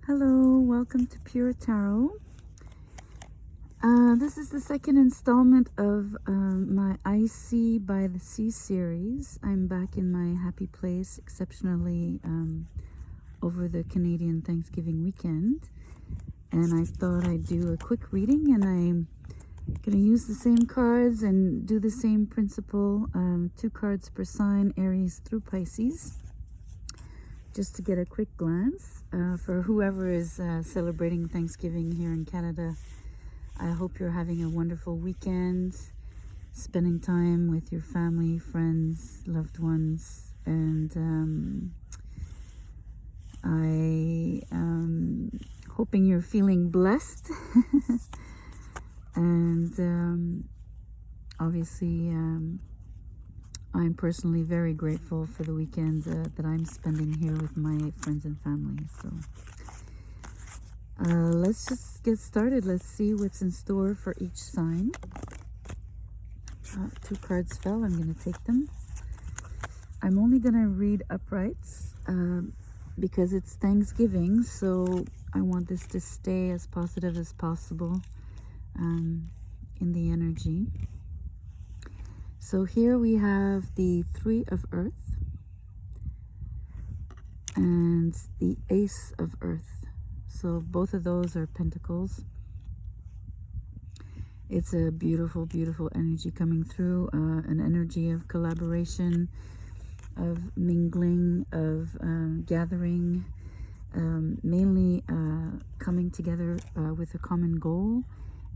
Hello, welcome to Pure Tarot. This is the second installment of my I See by the Sea series. I'm back in my happy place, exceptionally over the Canadian Thanksgiving weekend. And I thought I'd do a quick reading, and I'm going to use the same cards and do the same principle. 2 cards per sign, Aries through Pisces. Just to get a quick glance for whoever is celebrating Thanksgiving here in Canada. I hope you're having a wonderful weekend, spending time with your family, friends, loved ones, and I am hoping you're feeling blessed. And obviously I'm personally very grateful for the weekend that I'm spending here with my friends and family. So let's just get started. Let's see what's in store for each sign. 2 cards fell. I'm going to take them. I'm only going to read uprights because it's Thanksgiving, so I want this to stay as positive as possible in the energy. So here we have the 3 of Earth and the Ace of Earth. So both of those are pentacles. It's a beautiful, beautiful energy coming through, an energy of collaboration, of mingling, of gathering, mainly coming together with a common goal,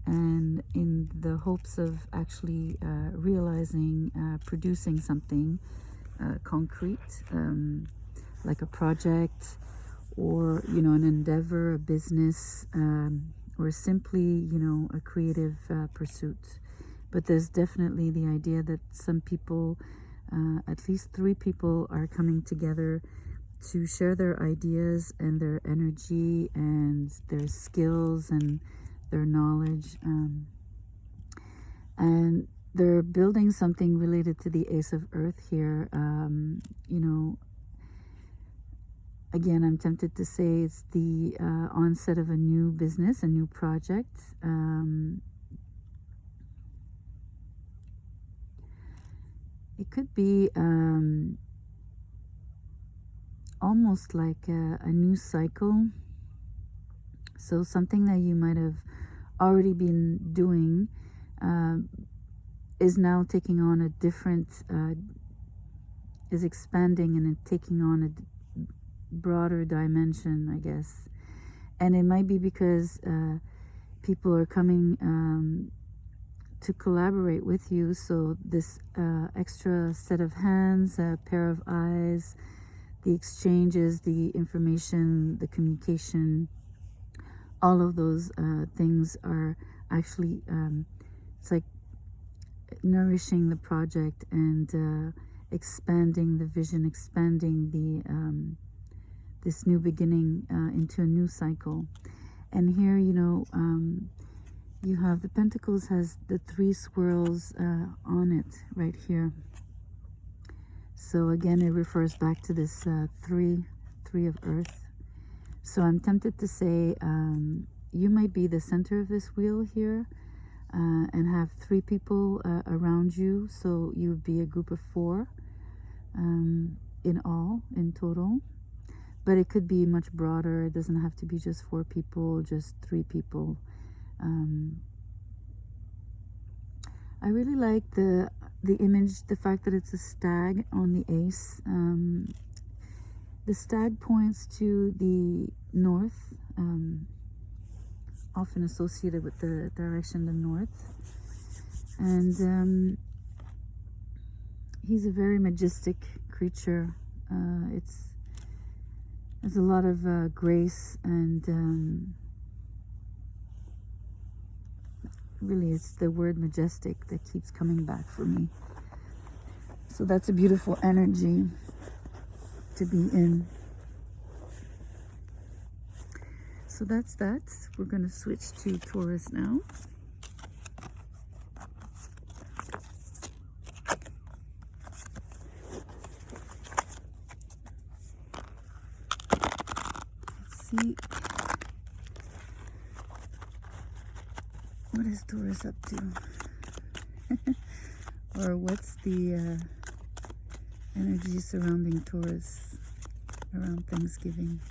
and in the hopes of actually realizing, producing something concrete, like a project, or an endeavor, a business, or simply a creative pursuit. But there's definitely the idea that some people, at least 3 people, are coming together to share their ideas and their energy and their skills and their knowledge, and they're building something related to the Ace of Earth here. Again, I'm tempted to say it's the onset of a new business, a new project. It could be almost like a new cycle. So something that you might have already been doing is now taking on a different, is expanding and taking on a broader dimension, I guess. And it might be because people are coming to collaborate with you. So this extra set of hands, a pair of eyes, the exchanges, the information, the communication, all of those things are actually, it's like nourishing the project and expanding the vision, expanding the this new beginning into a new cycle. And here, you have the Pentacles has the 3 swirls on it right here. So again, it refers back to this 3 of Earth. So I'm tempted to say you might be the center of this wheel here and have 3 people around you. So you would be a group of 4 in total. But it could be much broader. It doesn't have to be just 4 people, just 3 people. I really like the image, the fact that it's a stag on the Ace. The stag points to the north, often associated with the direction the north. And he's a very majestic creature. There's a lot of grace, and really it's the word majestic that keeps coming back for me. So that's a beautiful energy to be in. So that's that. We're going to switch to Taurus now. Let's see. What is Taurus up to? Or what's the energy surrounding Taurus around Thanksgiving?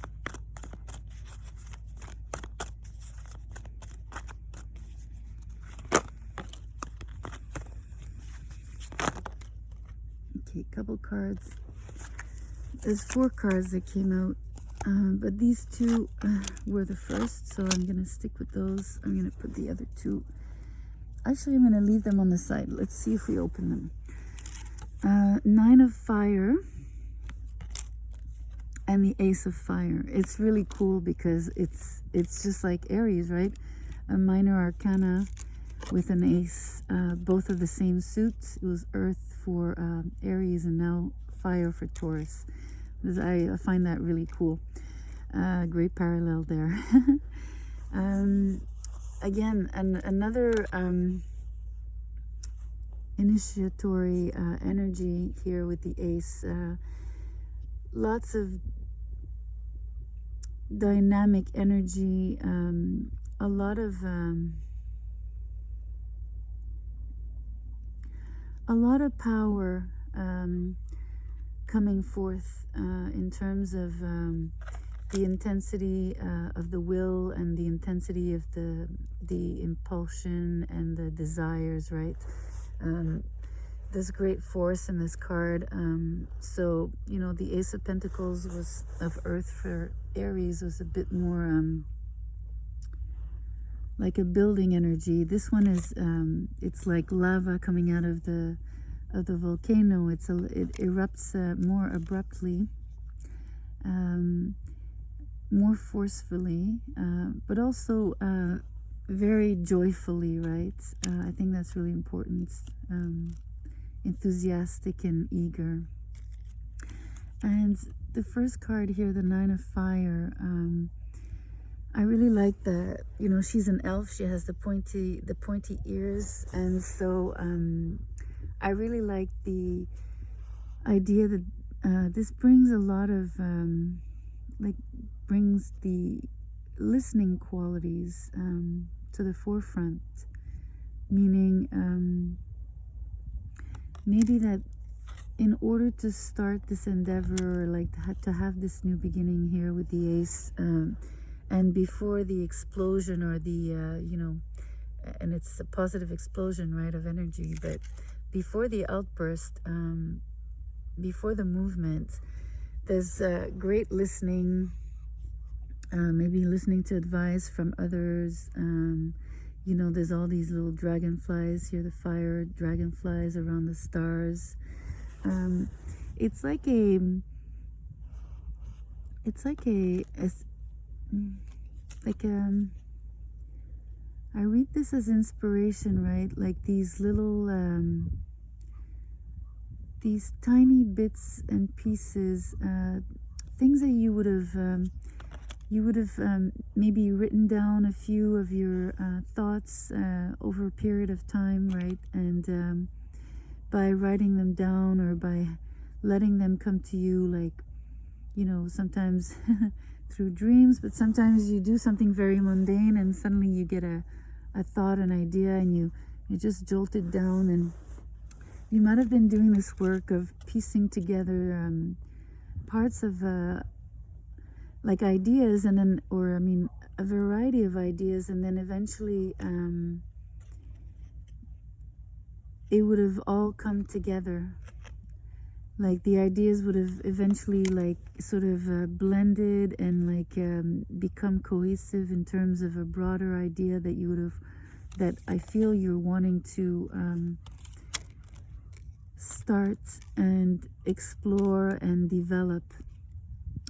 Okay, couple cards. There's 4 cards that came out, but these 2 were the first, so I'm going to stick with those. I'm going to put the other 2. Actually, I'm going to leave them on the side. Let's see if we open them. 9 of Fire and the Ace of Fire. It's really cool because it's just like Aries, right? A minor arcana with an ace, both of the same suit. It was Earth for Aries and now Fire for Taurus. I find that really cool. Great parallel there. Again, another initiatory energy here with the ace. Lots of dynamic energy, a lot of power coming forth in terms of the intensity of the will and the intensity of the impulsion and the desires, right? There's great force in this card. So, you know, the Ace of Pentacles was of Earth for Aries was a bit more like a building energy. This one is it's like lava coming out of the volcano. It erupts more abruptly, more forcefully, but also very joyfully, right? I think that's really important. Enthusiastic and eager. And the first card here, the 9 of Fire, I really like the, you know, she's an elf. She has the pointy ears, and so I really like the idea that this brings a lot of brings the listening qualities to the forefront, meaning maybe that in order to start this endeavor, or like to have this new beginning here with the ace, and before the explosion or the you know, and it's a positive explosion, right, of energy, but before the outburst, before the movement, there's great listening, maybe listening to advice from others. You know, there's all these little dragonflies here, the fire dragonflies around the stars. It's like I read this as inspiration, right? Like these little these tiny bits and pieces, things that you would have maybe written down a few of your thoughts over a period of time, right? And by writing them down or by letting them come to you, like, you know, sometimes through dreams, but sometimes you do something very mundane and suddenly you get a thought, an idea, and you just jolt it down. And you might have been doing this work of piecing together parts of like ideas, and then, or I mean, a variety of ideas, and then eventually it would have all come together. Like the ideas would have eventually like sort of blended and like become cohesive in terms of a broader idea that you would have, that I feel you're wanting to start and explore and develop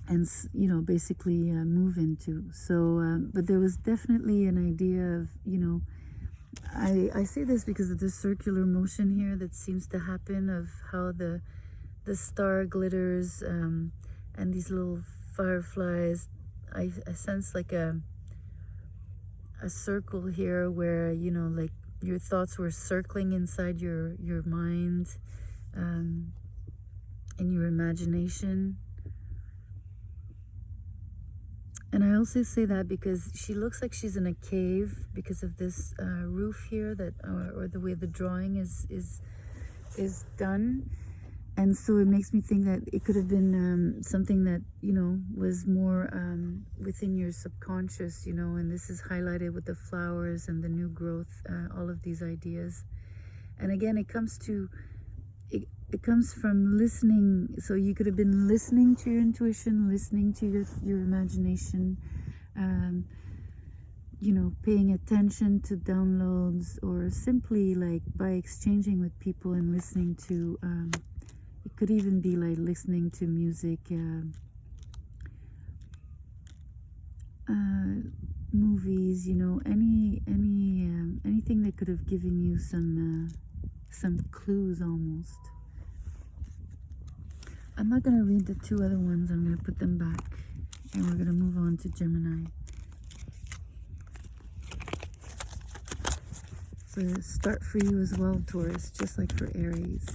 and, you know, basically move into. So but there was definitely an idea of, you know, I say this because of the circular motion here that seems to happen, of how the star glitters and these little fireflies. I sense like a circle here where, you know, like your thoughts were circling inside your mind and your imagination. And I also say that because she looks like she's in a cave because of this roof here, that or the way the drawing is done. And so it makes me think that it could have been something that, you know, was more within your subconscious, you know, and this is highlighted with the flowers and the new growth, all of these ideas. And again, it comes from listening. So you could have been listening to your intuition, listening to your imagination, you know, paying attention to downloads, or simply like by exchanging with people and listening to, it could even be like listening to music, movies, you know, anything that could have given you some clues almost. I'm not going to read the two other ones. I'm going to put them back, and we're going to move on to Gemini. So start for you as well, Taurus, just like for Aries.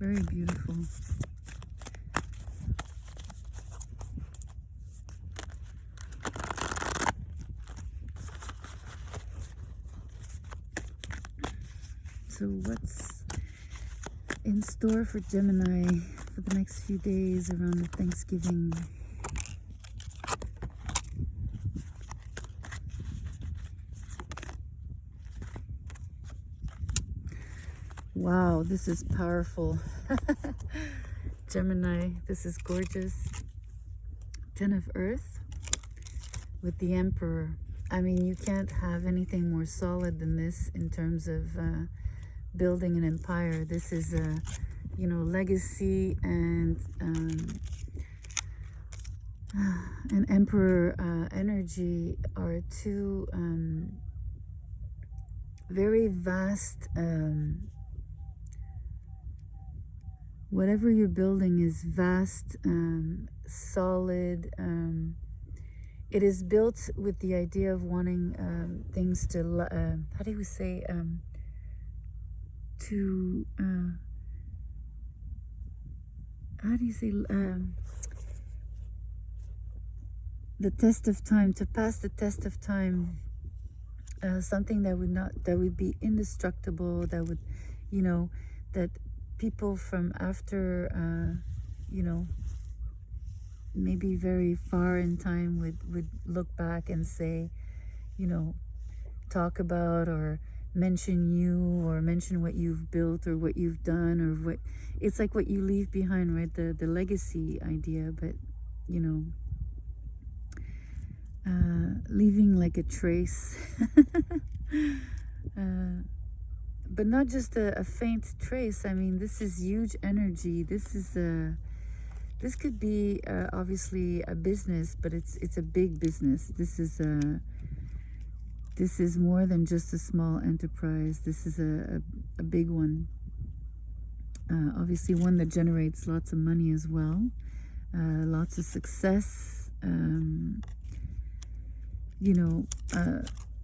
Very beautiful. So what's in store for Gemini for the next few days around the Thanksgiving? Wow, this is powerful. Gemini, this is gorgeous. 10 of Earth with the Emperor. I mean, you can't have anything more solid than this in terms of building an empire. This is a, you know, legacy and Emperor energy are two very vast. Whatever you're building is vast, solid. It is built with the idea of wanting things to, how do we say, the test of time, to pass the test of time, something that would be indestructible, that would, you know, that people from after, you know, maybe very far in time would look back and say, you know, talk about or mention you, or mention what you've built or what you've done, or what it's like what you leave behind, right? The legacy idea, but you know, leaving like a trace. But not just a faint trace. I mean, this is huge energy. This could be obviously a business, but it's a big business. This is more than just a small enterprise. This is a big one. Obviously one that generates lots of money as well. Lots of success. You know,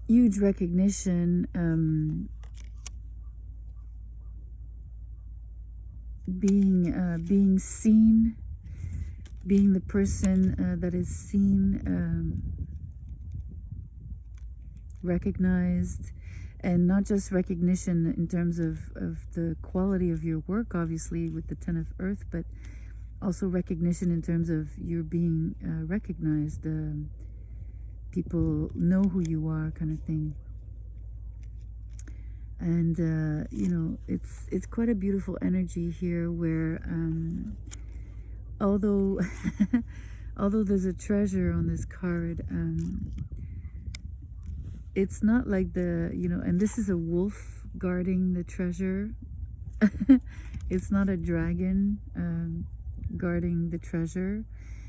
huge recognition. Being seen. Being the person that is seen. Recognized, and not just recognition in terms of the quality of your work, obviously with the 10 of Earth, but also recognition in terms of you're being recognized. People know who you are, kind of thing. And you know, it's quite a beautiful energy here, where although although there's a treasure on this card, it's not like you know, and this is a wolf guarding the treasure. It's not a dragon guarding the treasure.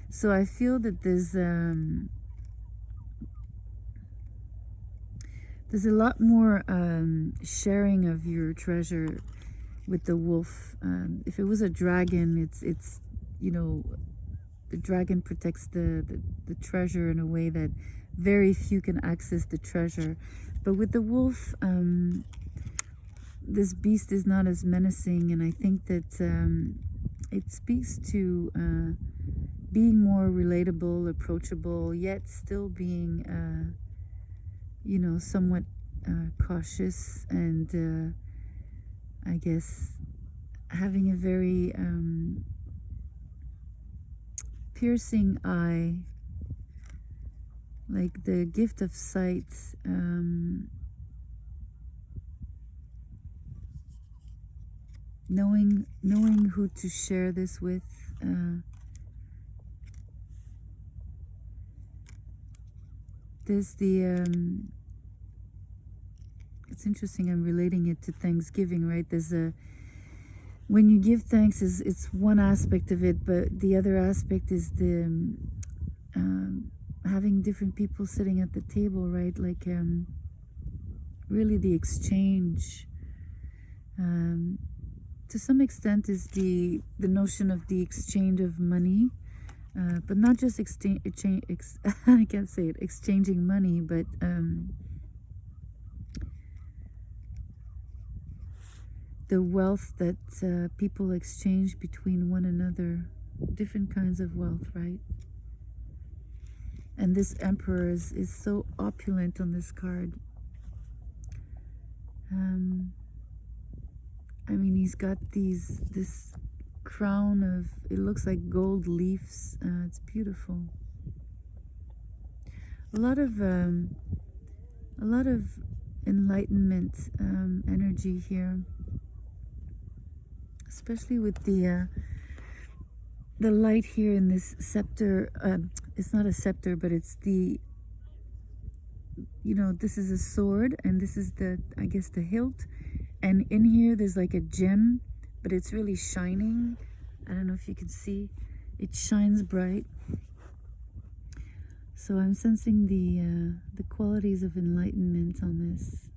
So I feel that there's a lot more sharing of your treasure with the wolf. If it was a dragon, it's you know, the dragon protects the treasure in a way that very few can access the treasure. But with the wolf, this beast is not as menacing, and I think that it speaks to being more relatable, approachable, yet still being, you know, somewhat cautious, and I guess having a very piercing eye, like the gift of sight, knowing who to share this with. There's the it's interesting, I'm relating it to Thanksgiving, right? There's a, when you give thanks, it's one aspect of it, but the other aspect is the having different people sitting at the table, right? Like really the exchange, to some extent, is the notion of the exchange of money, but not just I can't say it, exchanging money, but the wealth that people exchange between one another, different kinds of wealth, right? And this emperor is so opulent on this card. I mean, he's got this crown of, it looks like gold leaves. It's beautiful. A lot of enlightenment energy here, especially with the light here in this scepter. It's not a scepter, but it's the, you know, this is a sword, and this is the, I guess, the hilt, and in here there's like a gem, but it's really shining. I don't know if you can see, it shines bright. So I'm sensing the qualities of enlightenment on this.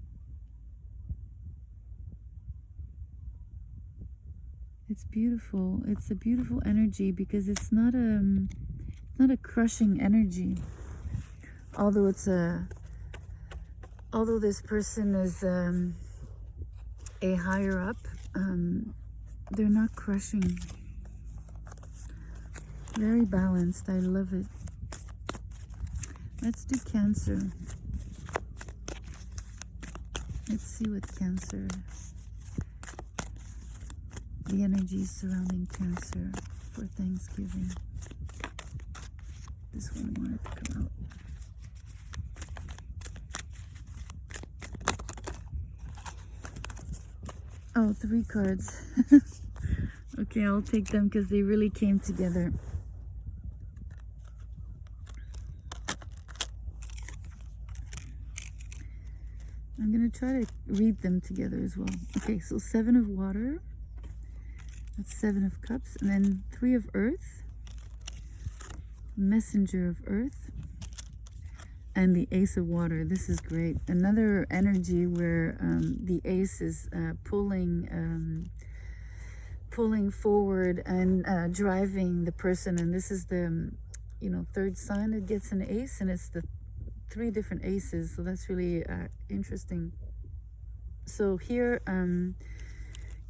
It's beautiful. It's a beautiful energy because it's not a crushing energy. Although although this person is a higher up, they're not crushing. Very balanced. I love it. Let's do Cancer. Let's see what Cancer, the energies surrounding Cancer for Thanksgiving. This one wanted to come out. Oh, 3 cards. Okay, I'll take them because they really came together. I'm going to try to read them together as well. Okay, so 7 of water. That's 7 of cups. And then 3 of earth. Messenger of earth. And the ace of water. This is great. Another energy where the ace is pulling forward and driving the person. And this is the, you know, 3rd sign that gets an ace, and it's the 3 different aces. So that's really interesting. So here,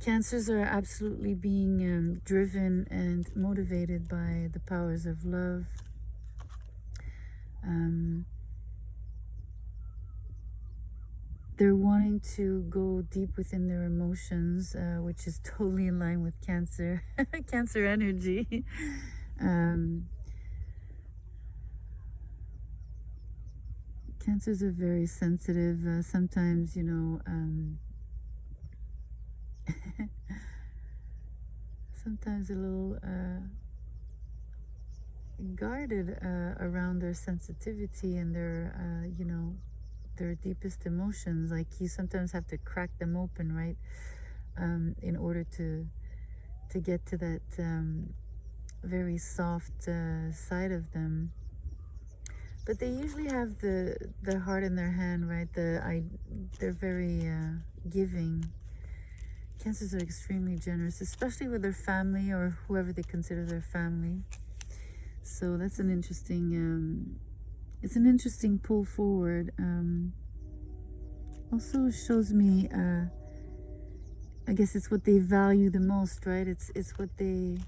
Cancers are absolutely being driven and motivated by the powers of love. They're wanting to go deep within their emotions, which is totally in line with Cancer, Cancer energy. Cancers are very sensitive. Sometimes, you know, sometimes a little guarded around their sensitivity and their, you know, their deepest emotions. Like, you sometimes have to crack them open, right, in order to get to that very soft side of them. But they usually have the heart in their hand, right? They're very giving. Cancers are extremely generous, especially with their family or whoever they consider their family. So that's an interesting, it's an interesting pull forward. Also shows me, I guess it's what they value the most, right? It's what they,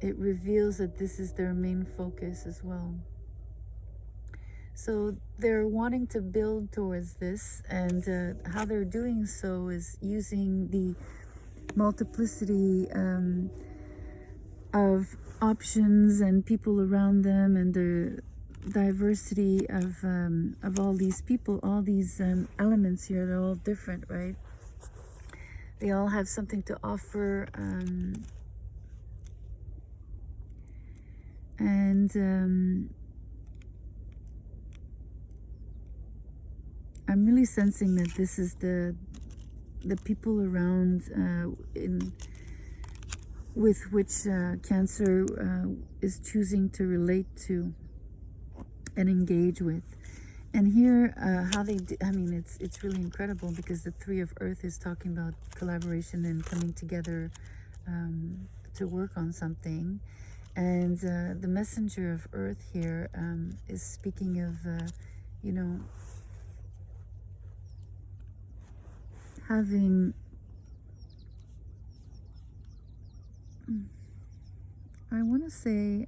it reveals that this is their main focus as well. So they're wanting to build towards this, and how they're doing so is using the multiplicity of options and people around them, and the diversity of all these people, all these elements here. They're all different, right? They all have something to offer, and I'm really sensing that this is the people around with which Cancer is choosing to relate to and engage with. And here, how they I mean, it's really incredible, because the Three of Earth is talking about collaboration and coming together to work on something. And the Messenger of Earth here is speaking of, you know, having, I want to say,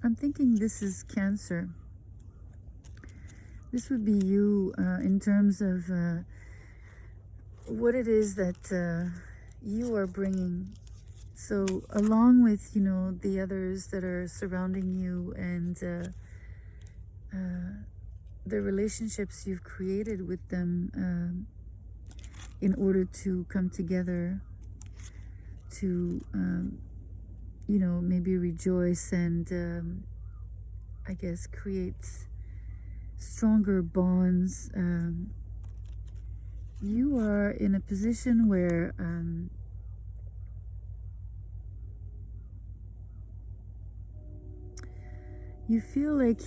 I'm thinking this is Cancer. This would be you in terms of what it is that you are bringing. So along with, you know, the others that are surrounding you, and the relationships you've created with them in order to come together to, you know, maybe rejoice and I guess create stronger bonds. You are in a position where you feel like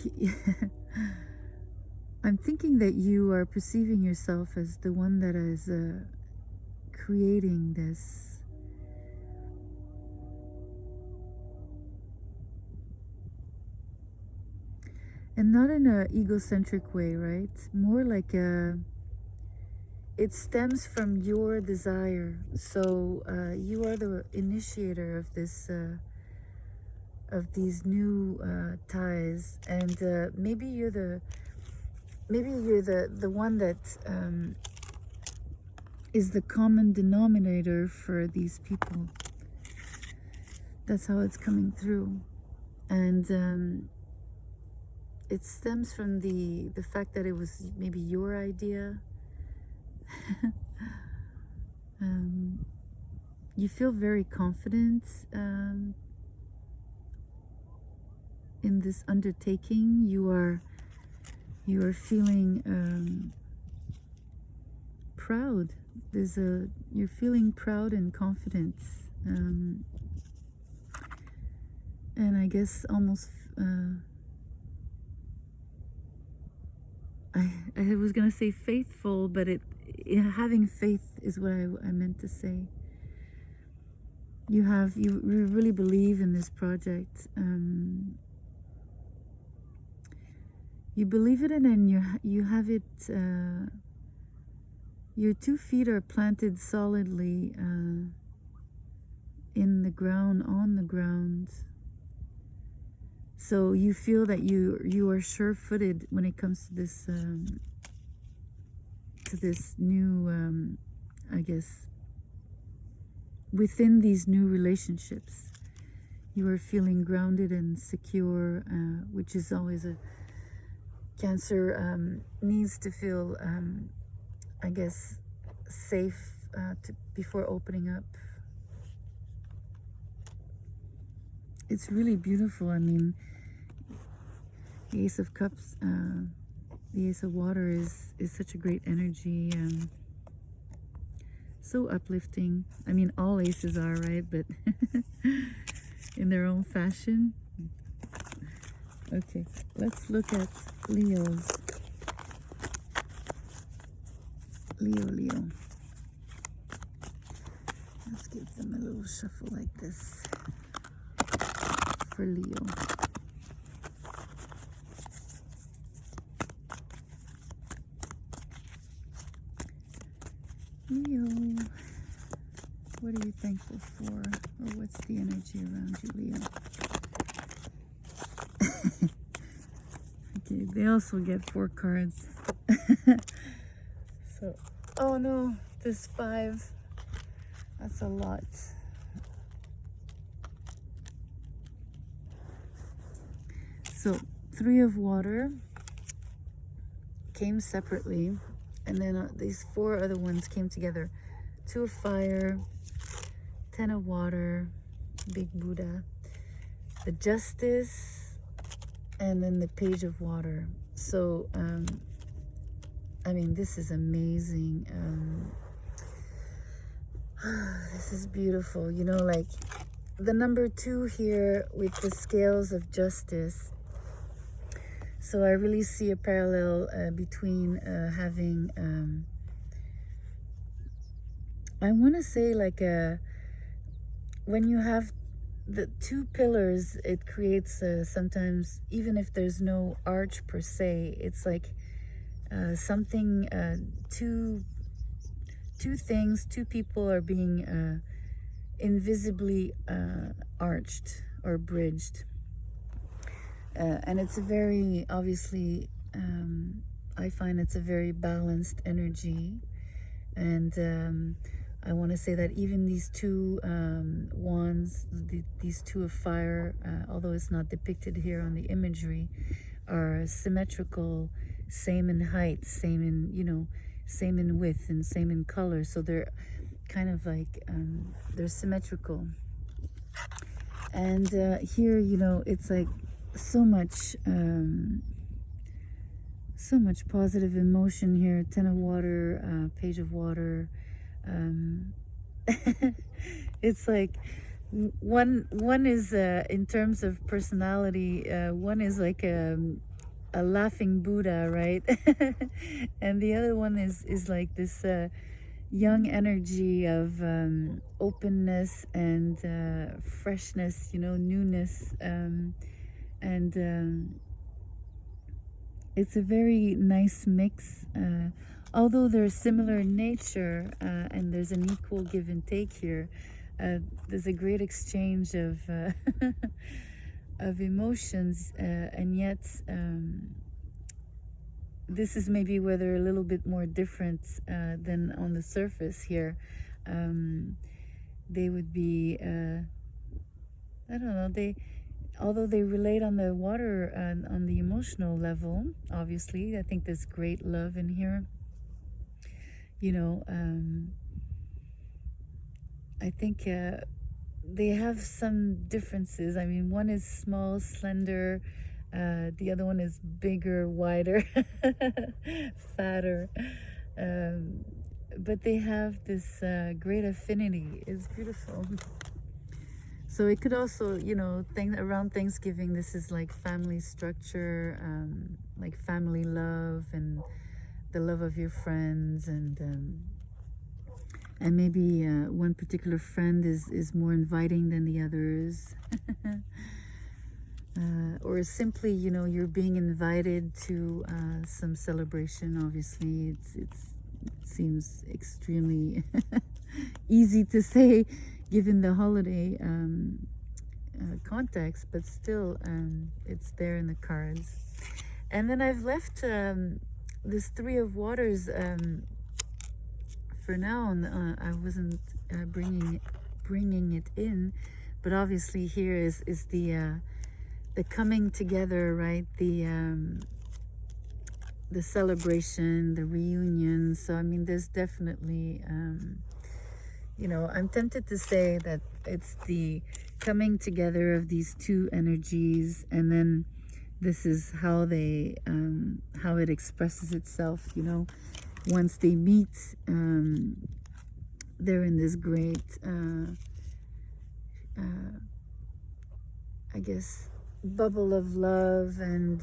I'm thinking that you are perceiving yourself as the one that is creating this. And not in an egocentric way, right? More like it stems from your desire. So you are the initiator of this, of these new ties, and maybe you're the one that is the common denominator for these people. That's how it's coming through, and it stems from the fact that it was maybe your idea. You feel very confident in this undertaking. You are feeling proud. You're feeling proud and confident, and I guess almost I was gonna say faithful, but having faith is what I meant to say. You really believe in this project. You believe it in, and you have it. Your 2 feet are planted solidly in the ground, on the ground. So you feel that you are sure-footed when it comes to this new, I guess, within these new relationships. You are feeling grounded and secure, which is always a Cancer needs to feel, I guess, safe before opening up. It's really beautiful. I mean, the Ace of Cups, the Ace of Water is such a great energy, so uplifting. I mean, all aces are, right? But in their own fashion. Okay, let's look at Leo's. Leo. Let's give them a little shuffle like this for Leo. What are you thankful for? Or what's the energy around you, Leo? Okay, they also get 4 cards. So, oh no, this 5. That's a lot. So, 3 of water came separately, and then these 4 other ones came together. 2 of fire, 10 of water, big Buddha, the Justice, and then the Page of water. So, I mean, this is amazing. This is beautiful. You know, like the number 2 here with the scales of justice. So I really see a parallel between having, I want to say like when you have the 2 pillars, it creates sometimes, even if there's no arch per se, it's like something, two things, 2 people are being invisibly arched or bridged. And it's a very, obviously, I find it's a very balanced energy. And I want to say that even these 2 wands, these 2 of fire, although it's not depicted here on the imagery, are symmetrical, same in height, same in, you know, same in width and same in color. So they're kind of like, they're symmetrical. And here, you know, it's like so much positive emotion here. 10 of water, Page of water. It's like one is in terms of personality, one is like a laughing Buddha, right? And the other one is like this young energy of openness and freshness, you know, newness, and it's a very nice mix. Although they're similar in nature, and there's an equal give and take here, there's a great exchange of of emotions, and yet this is maybe where they're a little bit more different than on the surface here. They would be, I don't know, although they relate on the water, on the emotional level, obviously, I think there's great love in here. You know, I think they have some differences. I mean, one is small, slender, the other one is bigger, wider, fatter. But they have this great affinity. It's beautiful. So it could also, you know, around Thanksgiving, this is like family structure, like family love and the love of your friends, and maybe one particular friend is more inviting than the others. Or simply, you know, you're being invited to some celebration. Obviously, it seems extremely easy to say given the holiday context, but still it's there in the cards. And then I've left this 3 of waters for now. I wasn't bringing it in, but obviously here is the coming together, right? The celebration, the reunion. So I mean, there's definitely you know, I'm tempted to say that it's the coming together of these 2 energies, and then this is how they how it expresses itself, you know. Once they meet, they're in this great I guess bubble of love and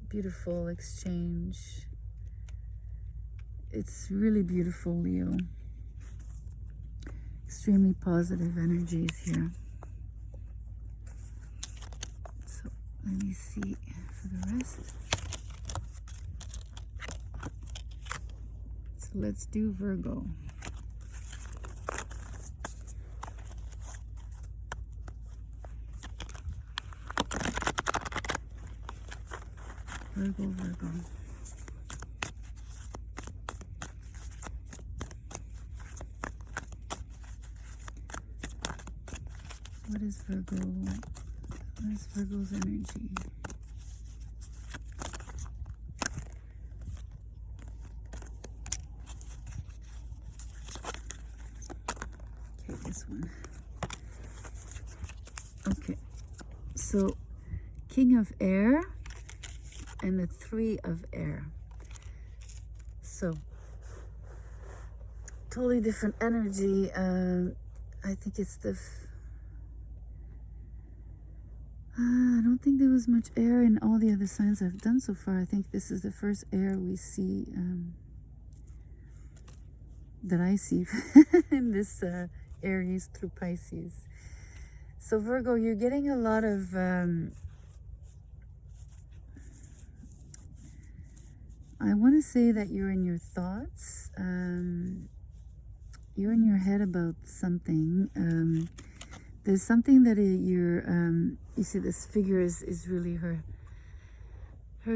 beautiful exchange. It's really beautiful, Leo. Extremely positive energies here. So let me see for the rest. So let's do Virgo. Virgo, Virgo. What is Virgo? What is Virgo's energy? Okay, this one. Okay, so King of Air and the Three of Air. So totally different energy. I think it's the I don't think there was much air in all the other signs I've done so far. I think this is the first air we see, that I see in this Aries through Pisces. So Virgo, you're getting a lot of I want to say that you're in your thoughts. You're in your head about something. There's something that you see this figure is really her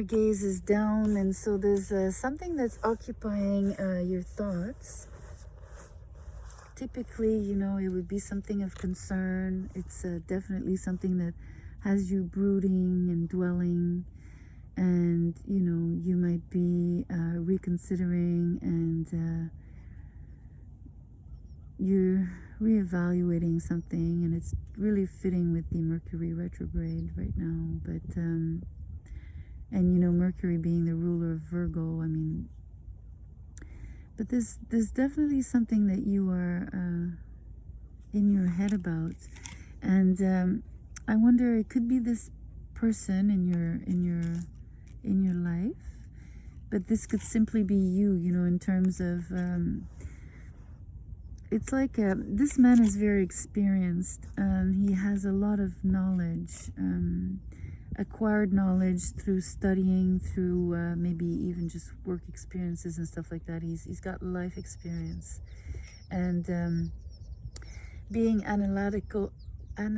gaze is down, and so there's something that's occupying your thoughts. Typically, you know, it would be something of concern. It's definitely something that has you brooding and dwelling, and you know, you might be reconsidering, and you're reevaluating something, and it's really fitting with the Mercury retrograde right now. But and you know, Mercury being the ruler of Virgo, I mean, but there's definitely something that you are in your head about, and I wonder, it could be this person in your life, but this could simply be you, you know, in terms of it's like this man is very experienced. He has a lot of knowledge, acquired knowledge through studying, through maybe even just work experiences and stuff like that. He's got life experience, and being analytic. I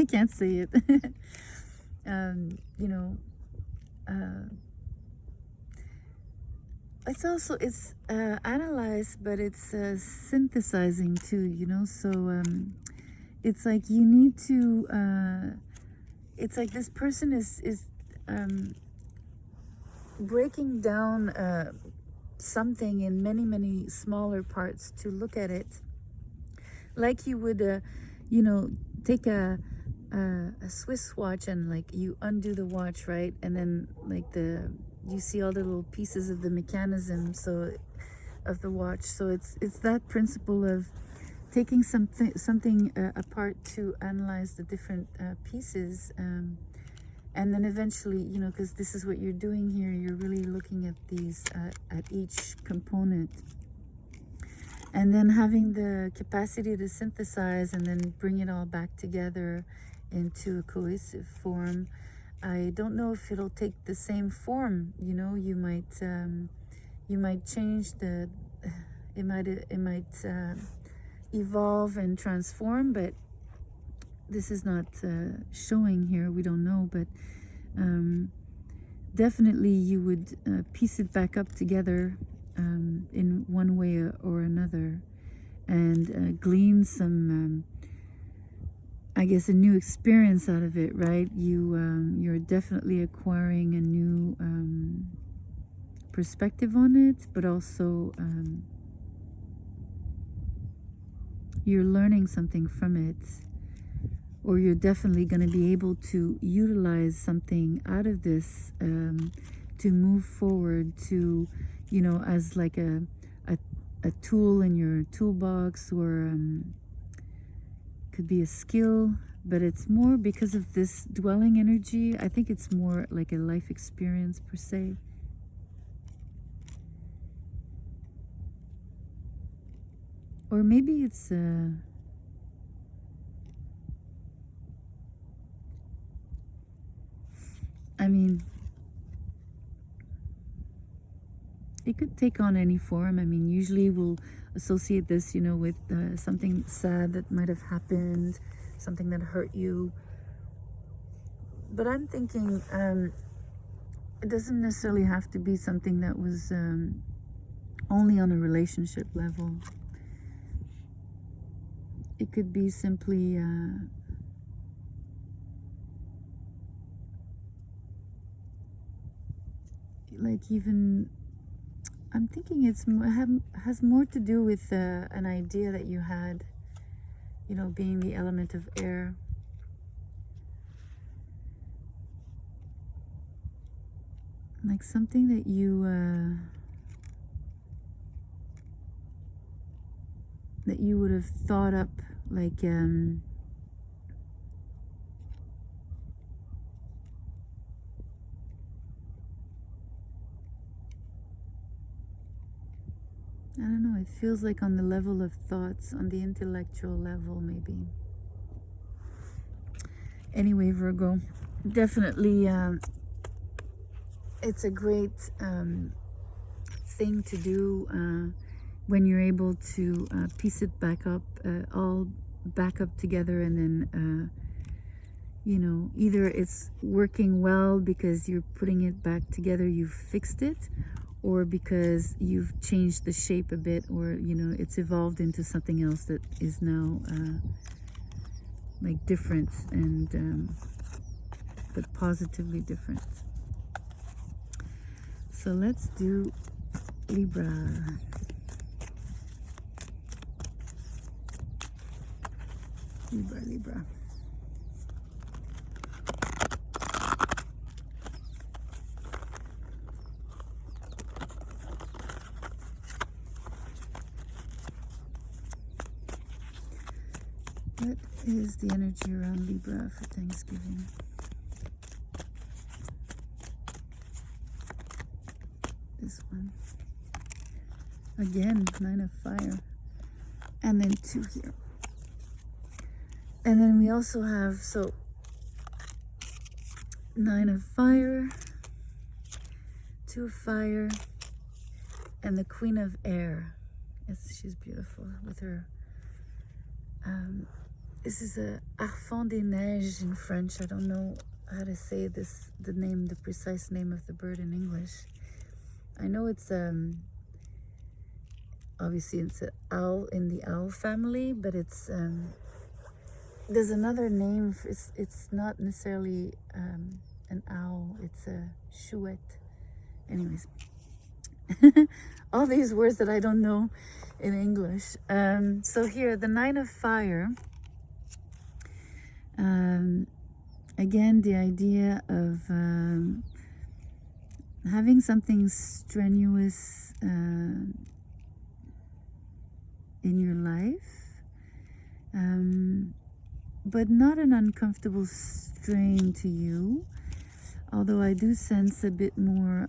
can't say it. You know. It's analyzed, but it's synthesizing too, you know. So it's like you need to it's like this person is breaking down something in many smaller parts to look at it, like you would you know, take a Swiss watch, and like you undo the watch, right, and then like you see all the little pieces of the mechanism of the watch. So it's that principle of taking something apart to analyze the different pieces, and then eventually, you know, because this is what you're doing here, you're really looking at these at each component, and then having the capacity to synthesize and then bring it all back together into a cohesive form. I don't know if it'll take the same form, you know. You might change it might evolve and transform, but this is not showing here. We don't know, but definitely you would piece it back up together in one way or another, and glean some I guess a new experience out of it, right? You're definitely acquiring a new perspective on it, but also you're learning something from it, or you're definitely going to be able to utilize something out of this to move forward, to, you know, as like a tool in your toolbox, or could be a skill, but it's more because of this dwelling energy. I think it's more like a life experience per se. Or maybe it's I mean, it could take on any form. I mean, usually we'll associate this, you know, with something sad that might have happened, something that hurt you. But I'm thinking it doesn't necessarily have to be something that was only on a relationship level. It could be simply like even, I'm thinking has more to do with an idea that you had, you know, being the element of air. Like something that you would have thought up, like I don't know, it feels like on the level of thoughts, on the intellectual level maybe. Anyway, Virgo, definitely it's a great thing to do when you're able to piece it back up, all back up together, and then you know, either it's working well because you're putting it back together, you've fixed it, or because you've changed the shape a bit, or you know, it's evolved into something else that is now like different, and but positively different. So let's do Libra. Libra. What is the energy around Libra for Thanksgiving? This one. Again, 9 of fire. And then 2 here. And then we also have, so 9 of fire, 2 of fire, and the Queen of Air. Yes, she's beautiful with her. This is a Arfand des Neiges in French. I don't know how to say this, the precise name of the bird in English. I know it's obviously it's an owl in the owl family, but it's there's another name. It's not necessarily an owl. It's a chouette. Anyways, all these words that I don't know in English. So here, the 9 of fire. Again, the idea of having something strenuous in your life, but not an uncomfortable strain to you, although I do sense a bit more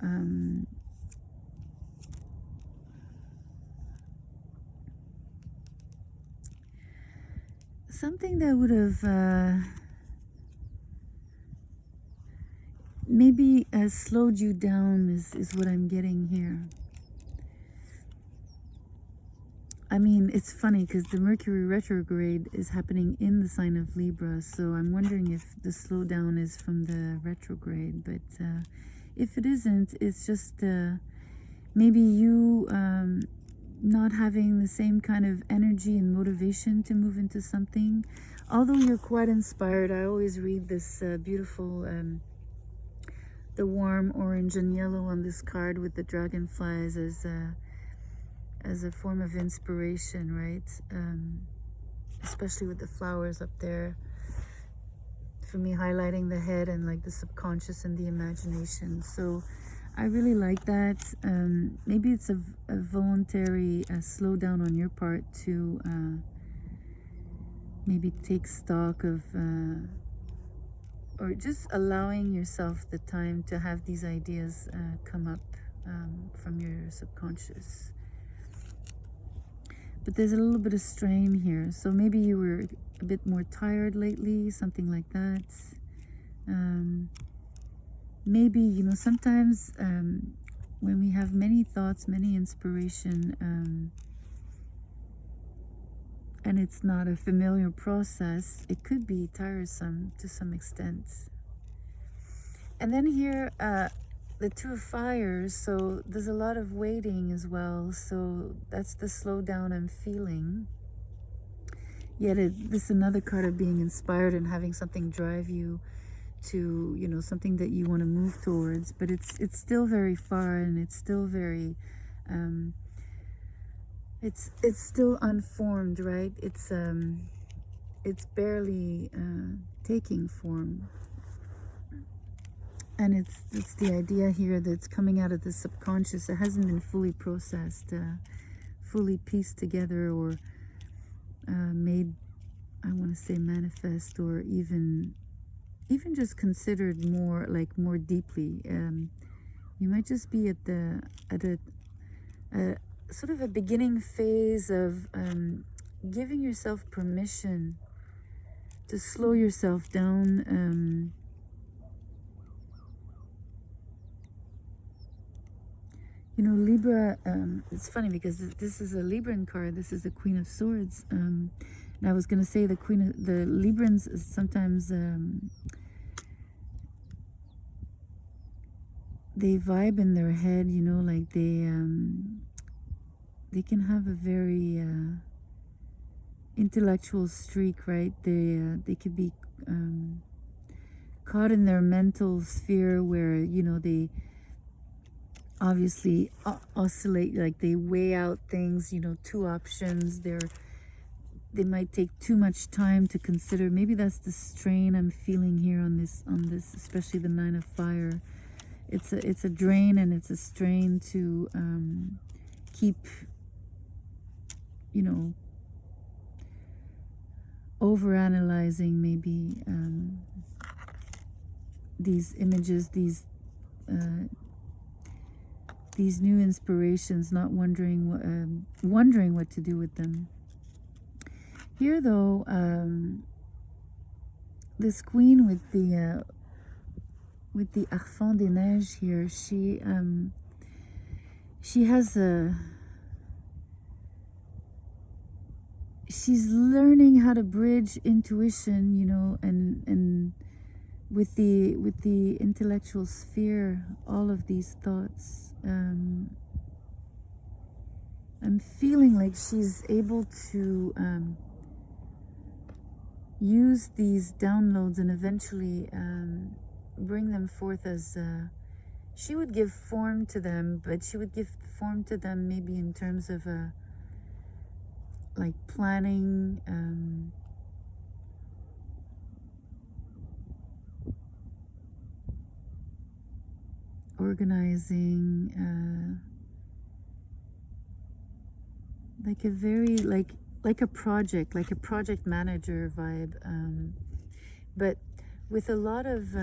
something that would have maybe slowed you down is what I'm getting here. I mean, it's funny because the Mercury retrograde is happening in the sign of Libra, so I'm wondering if the slowdown is from the retrograde, but if it isn't, it's just maybe you not having the same kind of energy and motivation to move into something. Although you're quite inspired, I always read this beautiful the warm orange and yellow on this card with the dragonflies as a form of inspiration, right? Especially with the flowers up there, for me highlighting the head and like the subconscious and the imagination. So I really like that. Maybe it's a voluntary slowdown on your part to maybe take stock of or just allowing yourself the time to have these ideas come up from your subconscious. But there's a little bit of strain here, so maybe you were a bit more tired lately, something like that. Maybe, you know, sometimes when we have many thoughts, many inspiration, and it's not a familiar process, it could be tiresome to some extent. And then here, the Two of Fires, so there's a lot of waiting as well. So that's the slowdown I'm feeling. Yet this is another card of being inspired and having something drive you to, you know, something that you want to move towards. But it's still very far, and it's still very, it's still unformed, right? It's barely taking form. And it's the idea here that's coming out of the subconscious. It hasn't been fully processed, fully pieced together, or made, I want to say, manifest, or even just considered more deeply. You might just be at a sort of a beginning phase of giving yourself permission to slow yourself down. You know, Libra, it's funny because this is a Libran card. This is the Queen of Swords. And I was going to say the Librans sometimes, they vibe in their head, you know, like they can have a very intellectual streak, right? They could be caught in their mental sphere where, you know, they obviously oscillate, like they weigh out things, you know, two options. They might take too much time to consider. Maybe that's the strain I'm feeling here on this, especially the Nine of Fire. It's a drain, and it's a strain to keep, you know, overanalyzing maybe these images, these new inspirations, not wondering what to do with them. Here, though, this queen with the Arfan des Neiges here, she's learning how to bridge intuition, you know, and with the intellectual sphere, all of these thoughts. I'm feeling like she's able to use these downloads and eventually bring them forth as she would give form to them, but she would give form to them maybe in terms of like planning, organizing, like a very like a project manager vibe, but with a lot of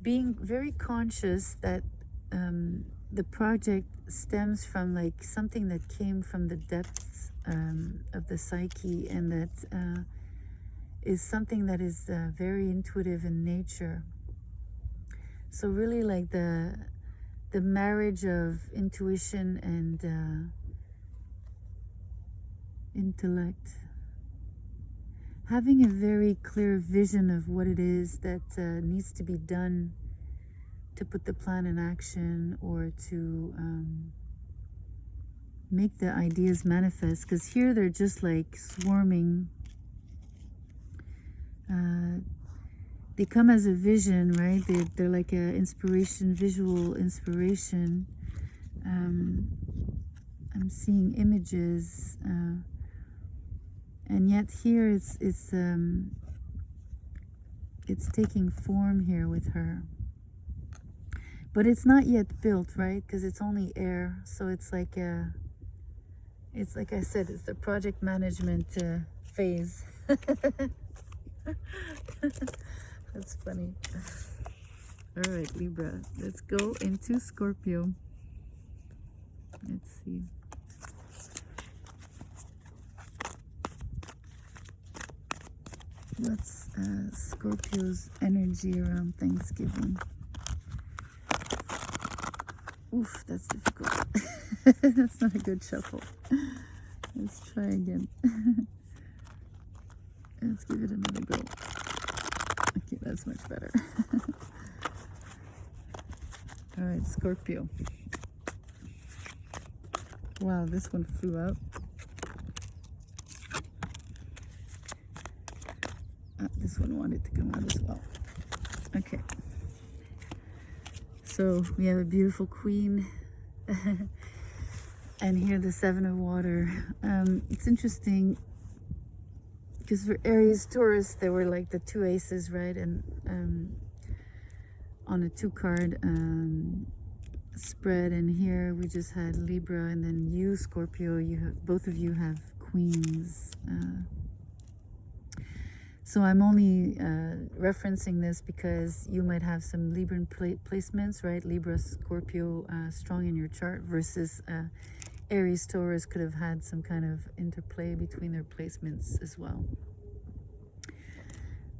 being very conscious that the project stems from like something that came from the depths of the psyche, and that is something that is very intuitive in nature. So really like the marriage of intuition and intellect, having a very clear vision of what it is that needs to be done to put the plan in action, or to make the ideas manifest. Because here they're just like swarming. They come as a vision, right? They're like a inspiration, visual inspiration. I'm seeing images, and yet here it's taking form here with her. But it's not yet built, right? Because it's only air. So it's like I said, it's the project management phase. That's funny. All right, Libra. Let's go into Scorpio. Let's see. What's Scorpio's energy around Thanksgiving? Oof, that's difficult. That's not a good shuffle. Let's try again. Let's give it another go. Okay, that's much better. All right, Scorpio. Wow, this one flew out. This one wanted to come out as well. Okay. So we have a beautiful queen. And here the Seven of Water. It's interesting because for Aries, Taurus, there were like the two aces, right? And on a 2-card spread, and here we just had Libra, and then you, Scorpio, you have, both of you have queens. So I'm only referencing this because you might have some Libran placements, right? Libra, Scorpio strong in your chart versus Aries, Taurus could have had some kind of interplay between their placements as well.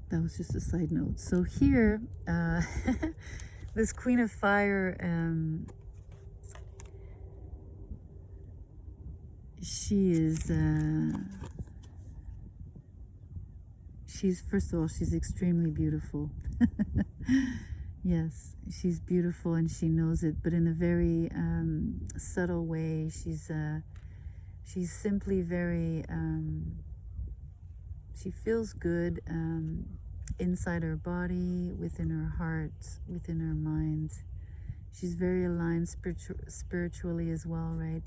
That was just a side note. So here, this Queen of Fire, she is... she's, first of all, she's extremely beautiful. Yes, she's beautiful and she knows it, but in a very subtle way. She's simply very, she feels good inside her body, within her heart, within her mind. She's very aligned spiritually as well, right?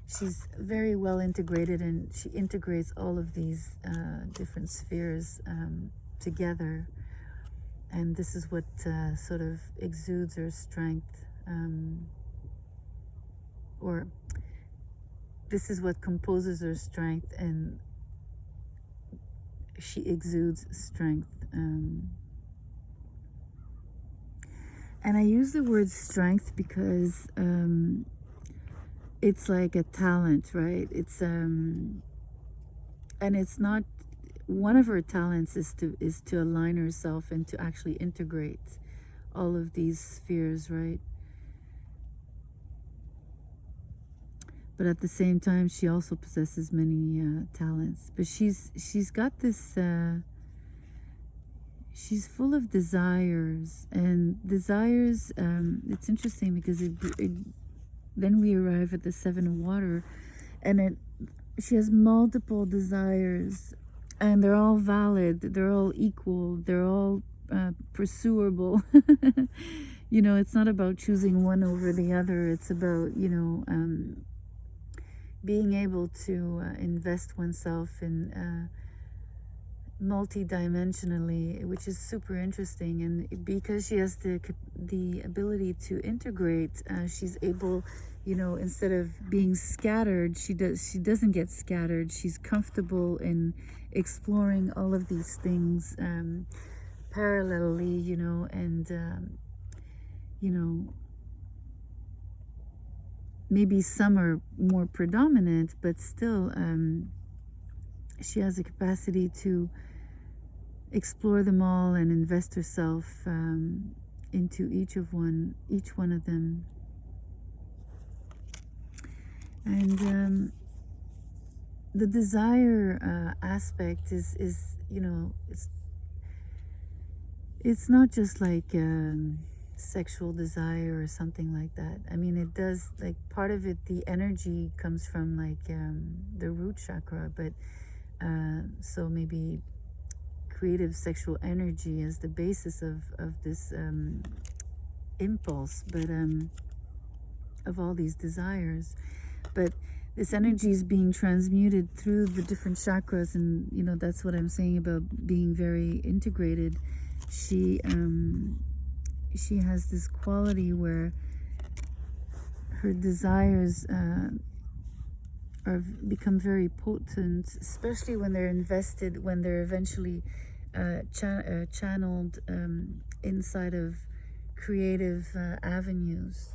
She's very well integrated, and she integrates all of these different spheres together. And this is what sort of exudes her strength, or this is what composes her strength, and she exudes strength. And I use the word strength because it's like a talent, right? It's and it's not, one of her talents is to align herself and to actually integrate all of these spheres, right? But at the same time, she also possesses many talents. But she's got this. She's full of desires, and desires. It's interesting because then we arrive at the Seven of Water, and she has multiple desires, and they're all valid, they're all equal, they're all pursuable. You know, it's not about choosing one over the other. It's about, you know, being able to invest oneself in multi-dimensionally, which is super interesting. And because she has the ability to integrate, she's able, you know, instead of being scattered, she doesn't get scattered. She's comfortable in exploring all of these things parallelly, you know, and you know, maybe some are more predominant, but still she has a capacity to explore them all and invest herself into each one of them. And the desire aspect is, you know, it's not just like sexual desire or something like that. I mean, it does, like, part of it, the energy comes from like the root chakra, but so maybe creative sexual energy as the basis of this impulse, but of all these desires. But this energy is being transmuted through the different chakras, and you know, that's what I'm saying about being very integrated. She has this quality where her desires become very potent, especially when they're invested, when they're eventually channeled inside of creative avenues.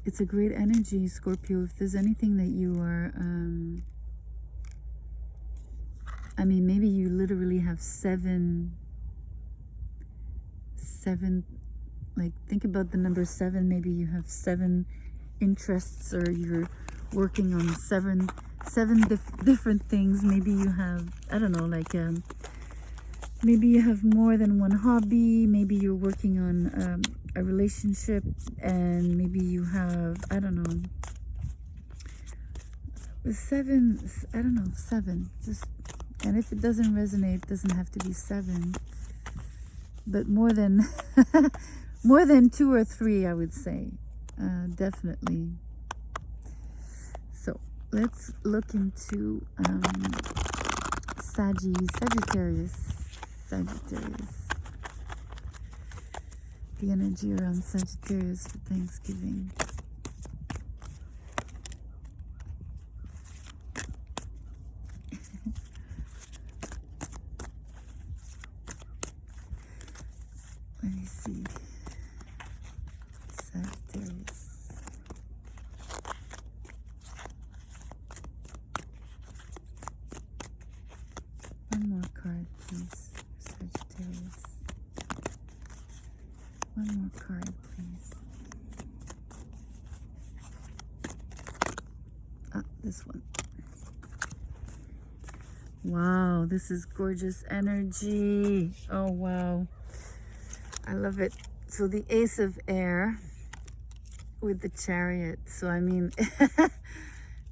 It's a great energy, Scorpio. If there's anything that you are, I mean, maybe you literally have seven, like, think about the number 7. Maybe you have 7 interests, or you're working on seven different things. Maybe you have, I don't know, like Maybe you have more than one hobby. Maybe you're working on a relationship, and maybe you have, I don't know, seven, I don't know, seven. Just, and if it doesn't resonate, it doesn't have to be seven, but more than more than 2 or 3, I would say, definitely. So let's look into Sagittarius. The energy around Sagittarius for Thanksgiving. Let me see. Sagittarius. One more card, please. Sagittarius. One more card, please. Ah, this one. Wow, this is gorgeous energy. Oh, wow. I love it. So the Ace of Air with the Chariot. So, I mean,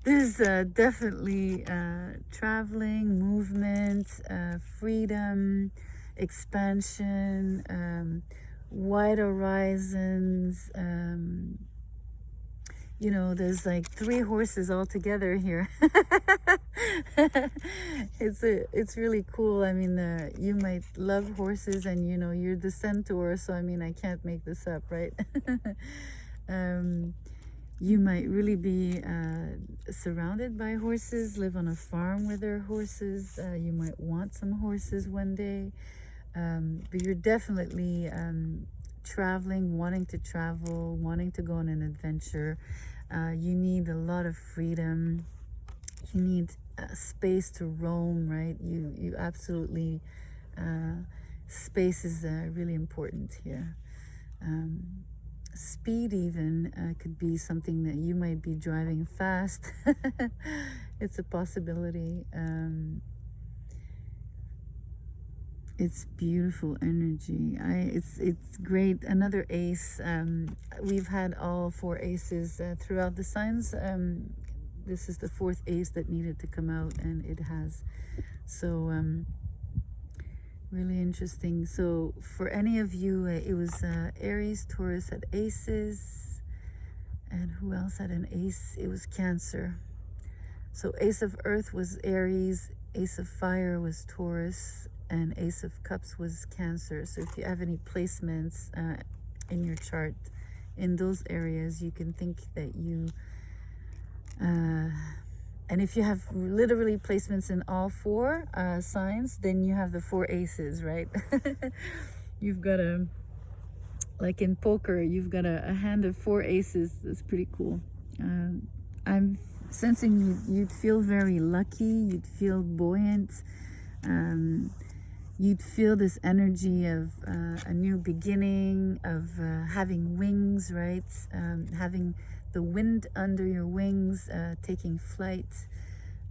there's definitely traveling, movement, freedom, expansion, wide horizons. You know, there's like 3 horses all together here. It's really cool. I mean, you might love horses, and you know, you're the centaur, so I mean, I can't make this up, right? You might really be surrounded by horses, live on a farm where there are horses. You might want some horses one day, but you're definitely traveling, wanting to travel, wanting to go on an adventure. You need a lot of freedom. You need space to roam, right? You absolutely, space is really important here. Speed even could be something that you might be driving fast. It's a possibility. It's beautiful energy. It's great. Another ace. We've had all 4 aces throughout the signs. This is the 4th ace that needed to come out, and it has. So really interesting. So for any of you, it was Aries, Taurus had aces, and who else had an ace? It was Cancer. So Ace of Earth was Aries, Ace of Fire was Taurus, and Ace of Cups was Cancer. So if you have any placements in your chart in those areas, you can think that you and if you have literally placements in all 4 signs, then you have the 4 aces, right? You've got like in poker, you've got a hand of 4 aces. That's pretty cool. I'm sensing you'd feel very lucky. You'd feel buoyant. You'd feel this energy of a new beginning, of having wings, right? Having the wind under your wings, taking flight.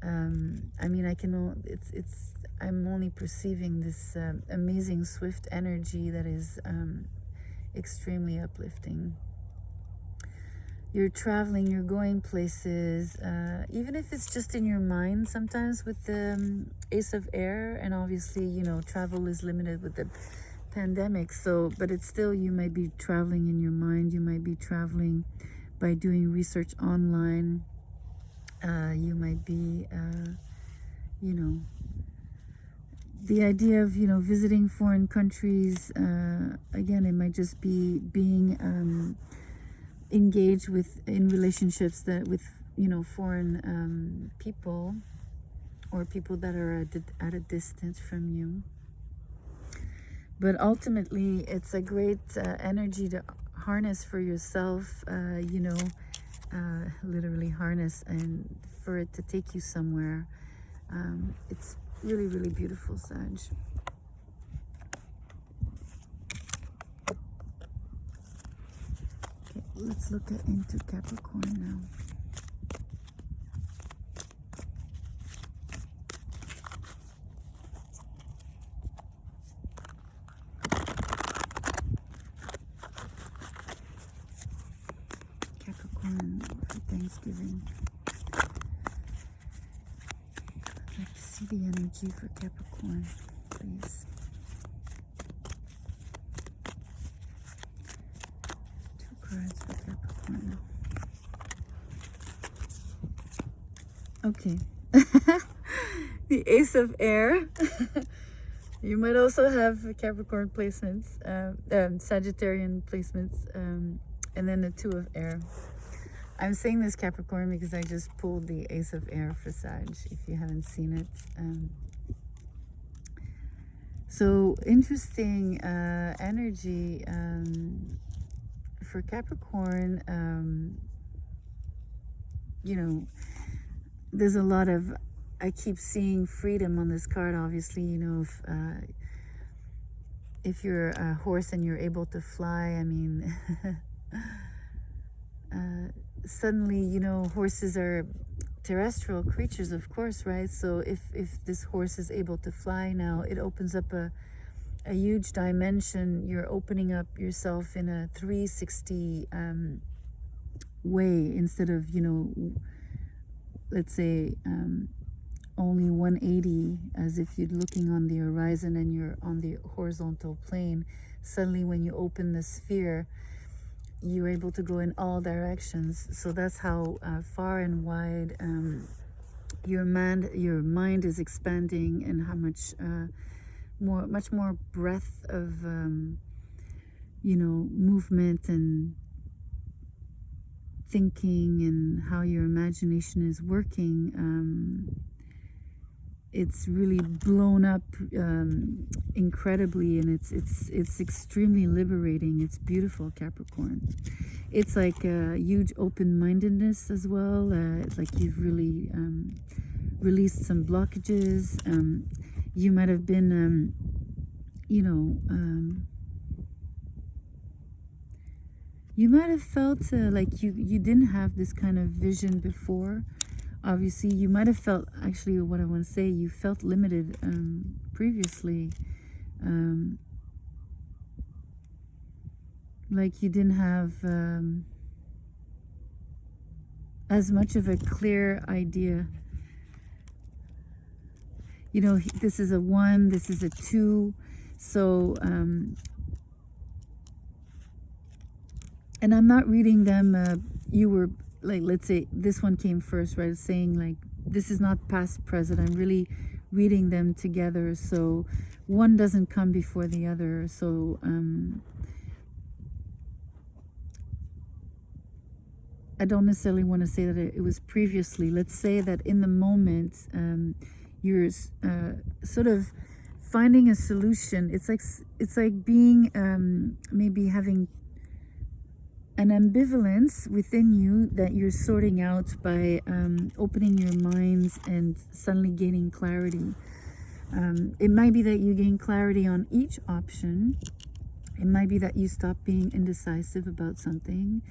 I mean, I'm only perceiving this amazing swift energy that is extremely uplifting. You're traveling, you're going places, even if it's just in your mind sometimes with the Ace of Air, and obviously, you know, travel is limited with the pandemic, so, but it's still, you might be traveling in your mind, you might be traveling by doing research online, you might be, you know, the idea of, you know, visiting foreign countries, again, it might just be being engaged in relationships that with, you know, foreign people, or people that are at a distance from you. But ultimately, it's a great energy to harness for yourself, you know, literally harness, and for it to take you somewhere. It's really, really beautiful, Sag. Okay, let's look into Capricorn now. Capricorn for Thanksgiving. I'd like to see the energy for Capricorn, please. Two cards for Capricorn. Okay. The Ace of Air. You might also have Capricorn placements, Sagittarian placements, and then the Two of Air. I'm saying this Capricorn because I just pulled the Ace of Air for Sag, if you haven't seen it. So interesting energy for Capricorn. You know, there's a lot of, I keep seeing freedom on this card. Obviously, you know, if you're a horse and you're able to fly, I mean, suddenly, you know, horses are terrestrial creatures, of course, right? So if this horse is able to fly now, it opens up a huge dimension. You're opening up yourself in a 360 way, instead of, you know, let's say only 180, as if you're looking on the horizon and you're on the horizontal plane. Suddenly when you open the sphere, you're able to go in all directions. So that's how far and wide your mind is expanding, and how much much more breadth of you know, movement and thinking, and how your imagination is working. It's really blown up incredibly, and it's extremely liberating. It's beautiful, Capricorn. It's like a huge open-mindedness as well. Like you've really released some blockages. You might have been, you know, you might have felt like you didn't have this kind of vision before. Obviously, you might have felt, actually, what I want to say, you felt limited previously. Like you didn't have as much of a clear idea. You know, this is a 1, this is a 2. So, and I'm not reading them, you were, like, let's say this one came first, right? It's saying like, this is not past, present. I'm really reading them together. So one doesn't come before the other. So I don't necessarily want to say that it was previously. Let's say that in the moment, you're sort of finding a solution. It's like being maybe having an ambivalence within you that you're sorting out by opening your minds and suddenly gaining clarity. It might be that you gain clarity on each option. It might be that you stop being indecisive about something.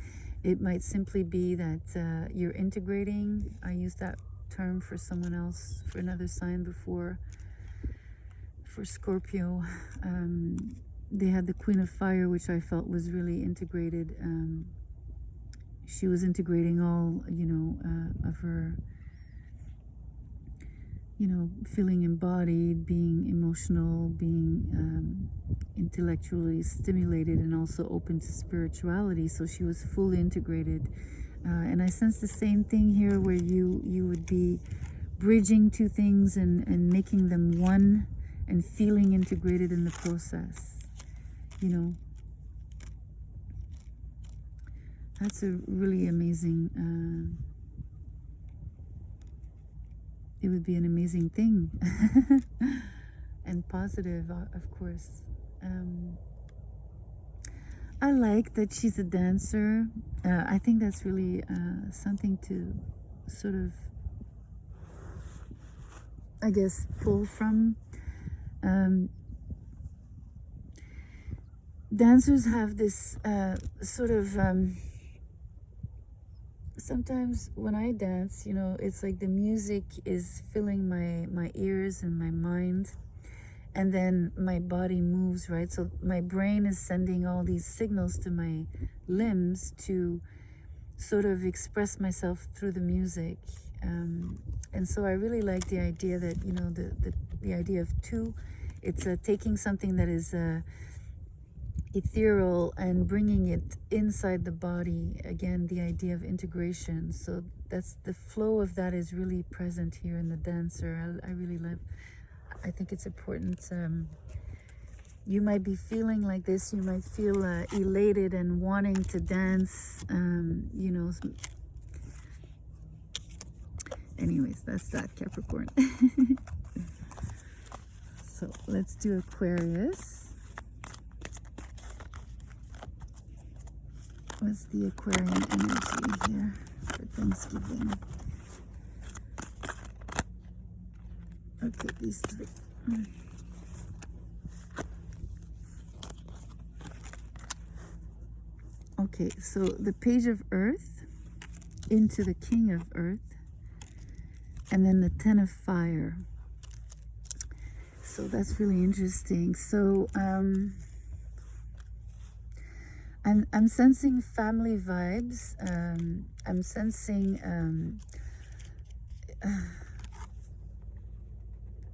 It might simply be that you're integrating. I used that term for someone else, for another sign before, for Scorpio. They had the Queen of Fire, which I felt was really integrated. She was integrating all, you know, of her, you know, feeling embodied, being emotional, being intellectually stimulated, and also open to spirituality. So she was fully integrated. And I sense the same thing here, where you would be bridging two things and making them one, and feeling integrated in the process. You know, that's a really amazing, it would be an amazing thing. And positive, of course. I like that she's a dancer. I think that's really something to sort of, I guess, pull from. Dancers have this sort of, sometimes when I dance, you know, it's like the music is filling my ears and my mind, and then my body moves, right? So my brain is sending all these signals to my limbs to sort of express myself through the music. And so I really like the idea that, you know, the idea of two, it's taking something that is ethereal and bringing it inside the body. Again, the idea of integration. So that's the flow of that is really present here in the dancer. I really love, I think it's important. You might be feeling like this. You might feel elated and wanting to dance, you know. Anyways, that's that, Capricorn. So let's do Aquarius. What's the Aquarian energy here for Thanksgiving? Okay, these three. Okay, so the Page of Earth into the King of Earth, and then the Ten of Fire. So that's really interesting. So I'm sensing family vibes. I'm sensing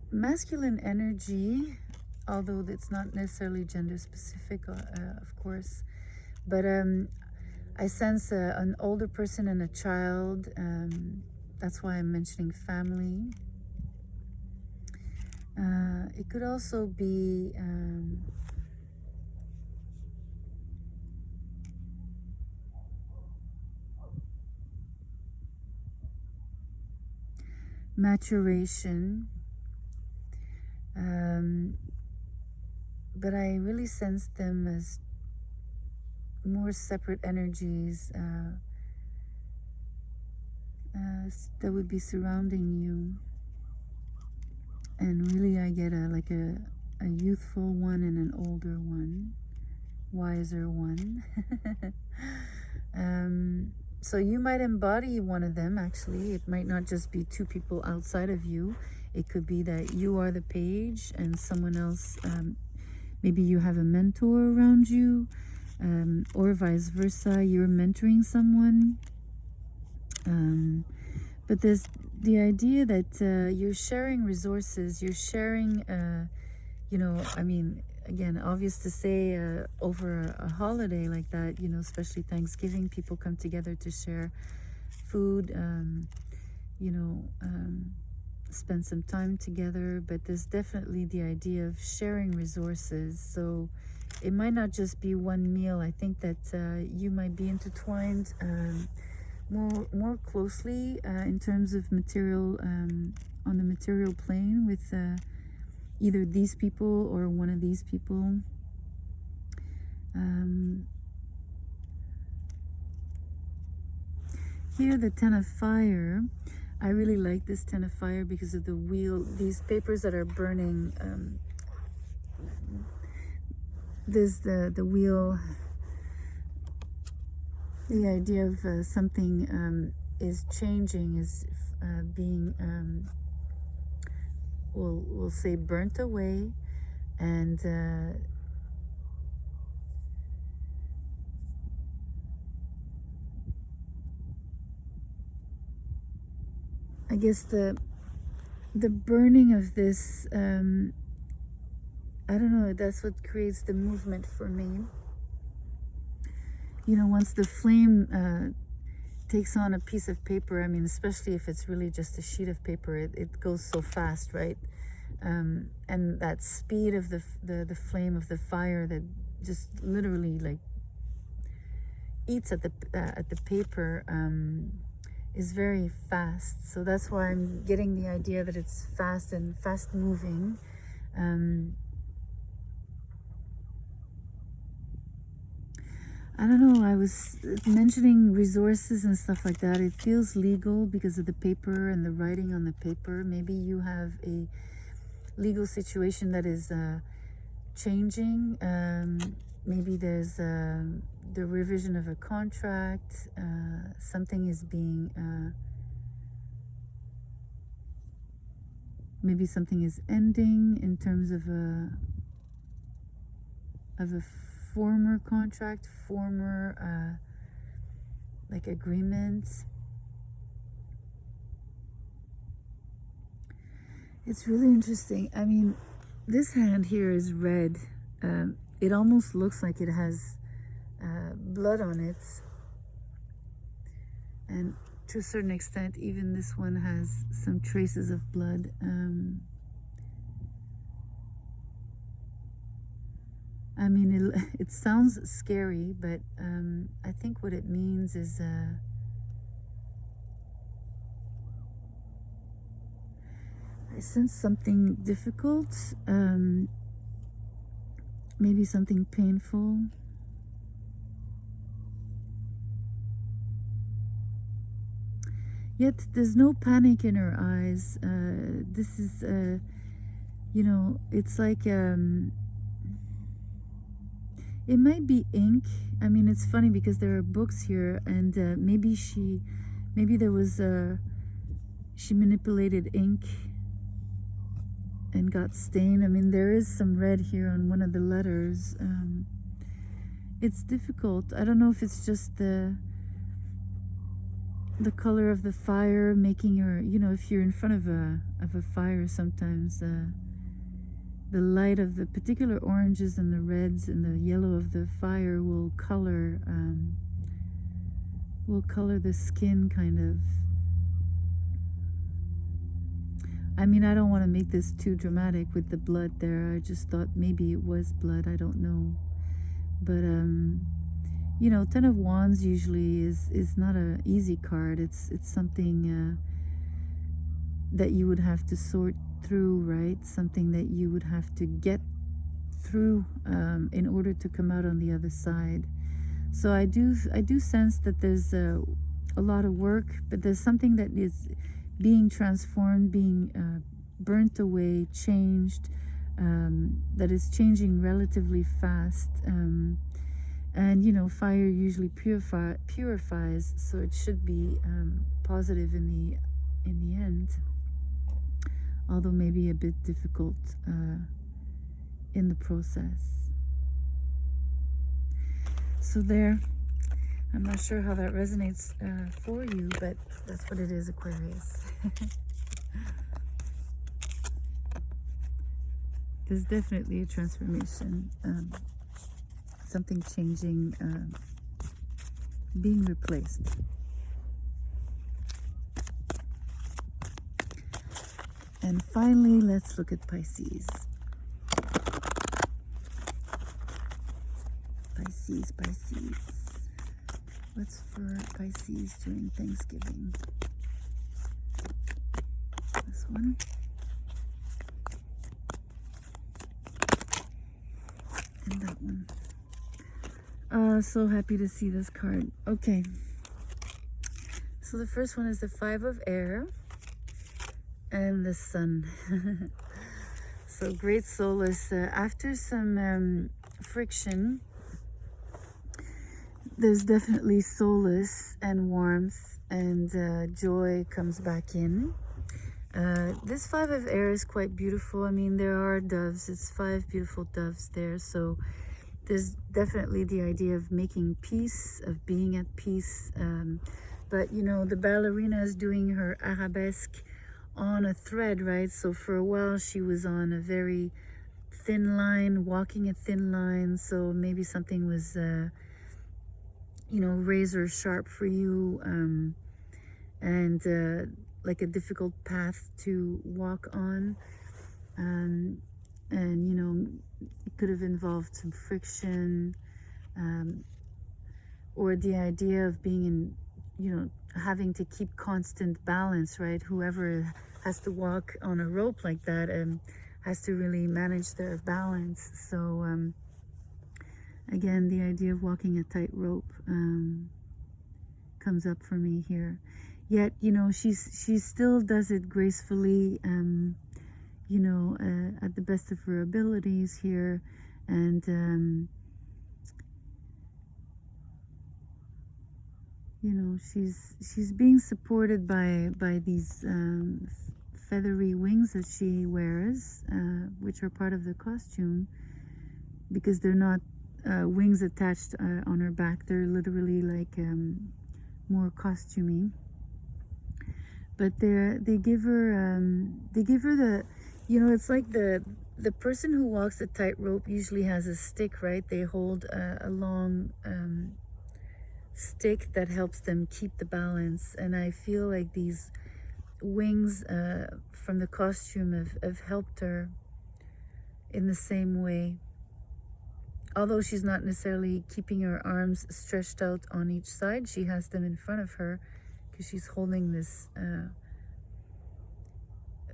masculine energy, although it's not necessarily gender specific, of course. But I sense an older person and a child. That's why I'm mentioning family. It could also be maturation. But I really sense them as more separate energies that would be surrounding you. And really I get a youthful one and an older one, wiser one. So you might embody one of them, actually. It might not just be two people outside of you. It could be that you are the page and someone else, maybe you have a mentor around you, or vice versa, you're mentoring someone. But there's the idea that you're sharing resources, you're sharing, you know, I mean, again, obvious to say over a holiday like that, you know, especially Thanksgiving, people come together to share food, you know, spend some time together. But there's definitely the idea of sharing resources. So it might not just be one meal. I think that you might be intertwined more closely in terms of material, on the material plane with either these people or one of these people. Here, the Ten of Fire. I really like this Ten of Fire because of the wheel, these papers that are burning. There's the wheel, the idea of something is changing, is being, we'll say, burnt away, and I guess the burning of this, I don't know, that's what creates the movement for me. You know, once the flame takes on a piece of paper, I mean, especially if it's really just a sheet of paper, it goes so fast, right? And that speed of the flame of the fire that just literally like eats at the paper is very fast. So that's why I'm getting the idea that it's fast and fast moving. I don't know, I was mentioning resources and stuff like that. It feels legal because of the paper and the writing on the paper. Maybe you have a legal situation that is changing. Maybe there's the revision of a contract. Something is being, maybe something is ending in terms of a former contract, former like agreements. It's really interesting. I mean, this hand here is red. It almost looks like it has blood on it. And to a certain extent, even this one has some traces of blood. I mean, it sounds scary, but I think what it means is I sense something difficult, maybe something painful. Yet there's no panic in her eyes. This is, you know, it's like, it might be ink. I mean, it's funny because there are books here, and maybe there was, she manipulated ink and got stained. I mean, there is some red here on one of the letters. It's difficult. I don't know if it's just the color of the fire making her, you know, if you're in front of a fire, sometimes the light of the particular oranges and the reds and the yellow of the fire will color the skin, kind of. I mean, I don't want to make this too dramatic with the blood there. I just thought maybe it was blood. I don't know. But, you know, Ten of Wands usually is not an easy card. It's something that you would have to sort through, right? Something that you would have to get through in order to come out on the other side. So I do sense that there's a lot of work, but there's something that is being transformed, being burnt away, changed, that is changing relatively fast. And, you know, fire usually purifies, so it should be positive in the end, although maybe a bit difficult in the process. So there, I'm not sure how that resonates for you, but that's what it is, Aquarius. There's definitely a transformation, something changing, being replaced. And finally, let's look at Pisces. Pisces. What's for Pisces during Thanksgiving? This one. And that one. So happy to see this card. Okay. So the first one is the Five of Air and the Sun. So great solace. After some friction, there's definitely solace and warmth, and joy comes back in. This Five of Air is quite beautiful. I mean, there are doves. It's 5 beautiful doves there. So there's definitely the idea of making peace, of being at peace. But, you know, the ballerina is doing her arabesque on a thread, right? So for a while she was on a very thin line, walking a thin line. So maybe something was, you know, razor sharp for you, and like a difficult path to walk on. And, you know, it could have involved some friction, or the idea of being in, you know, having to keep constant balance, right? Whoever has to walk on a rope like that has to really manage their balance. So again, the idea of walking a tightrope comes up for me here. Yet, you know, she still does it gracefully, you know, at the best of her abilities here. And you know, she's being supported by these feathery wings that she wears, which are part of the costume, because they're not wings attached on her back. They're literally like more costumey. But they give her the, it's like the person who walks the tightrope usually has a stick, right? They hold a long stick that helps them keep the balance. And I feel like these wings from the costume have helped her in the same way. Although she's not necessarily keeping her arms stretched out on each side, she has them in front of her because she's holding this,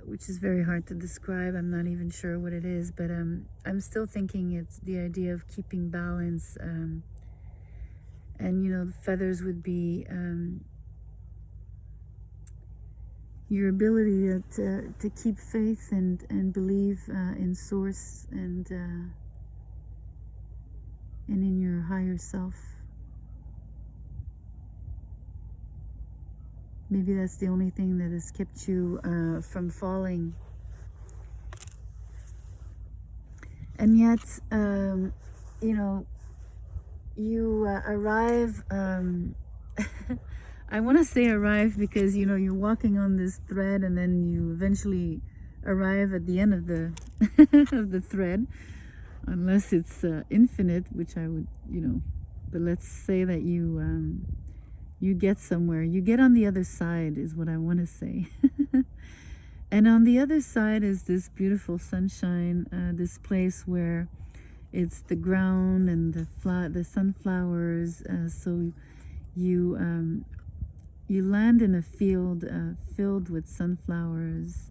which is very hard to describe. I'm not even sure what it is, but I'm still thinking it's the idea of keeping balance. And, the feathers would be your ability to keep faith and believe in Source and in your higher self. Maybe that's the only thing that has kept you from falling. And yet, you arrive, I want to say arrive because, you're walking on this thread and then you eventually arrive at the end of the, of the thread. Unless it's infinite, which I would, but let's say that you get somewhere. You get on the other side is what I want to say. And on the other side is this beautiful sunshine, this place where it's the ground and the sunflowers. So you land in a field filled with sunflowers.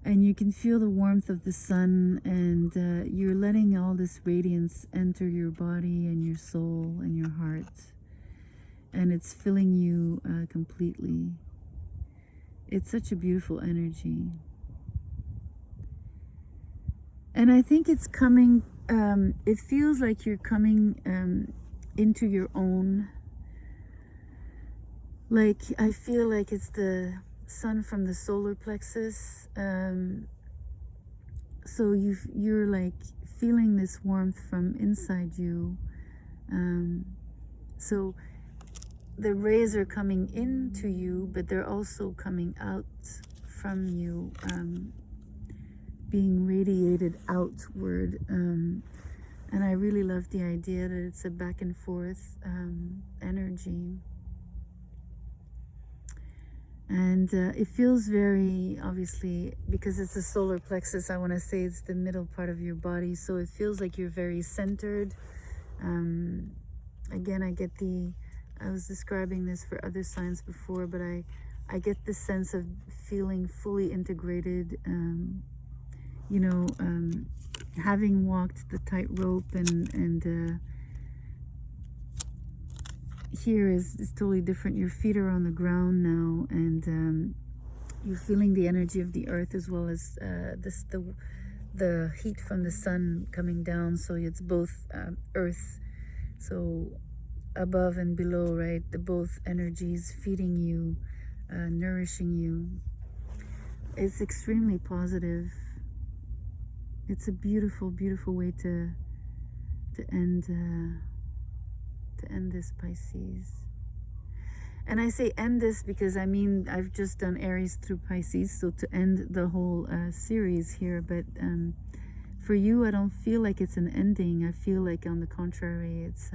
And you can feel the warmth of the sun, and you're letting all this radiance enter your body and your soul and your heart. And it's filling you completely. It's such a beautiful energy. And I think it's coming, it feels like you're coming into your own. Like, I feel like it's the sun from the solar plexus, so you're like feeling this warmth from inside you, so the rays are coming into you, but they're also coming out from you, being radiated outward, and I really love the idea that it's a back and forth energy. And it feels very, obviously, because it's a solar plexus, I want to say it's the middle part of your body. So it feels like you're very centered. Again, I was describing this for other signs before, but I get the sense of feeling fully integrated, having walked the tightrope and here is totally different. Your feet are on the ground now, and you're feeling the energy of the earth as well as the heat from the sun coming down. So it's both earth, so above and below, right? The both energies feeding you, nourishing you. It's extremely positive. It's a beautiful, beautiful way to end. To end this, Pisces. And I say end this because I've just done Aries through Pisces, so to end the whole series here, but for you I don't feel like it's an ending. I feel like, on the contrary, it's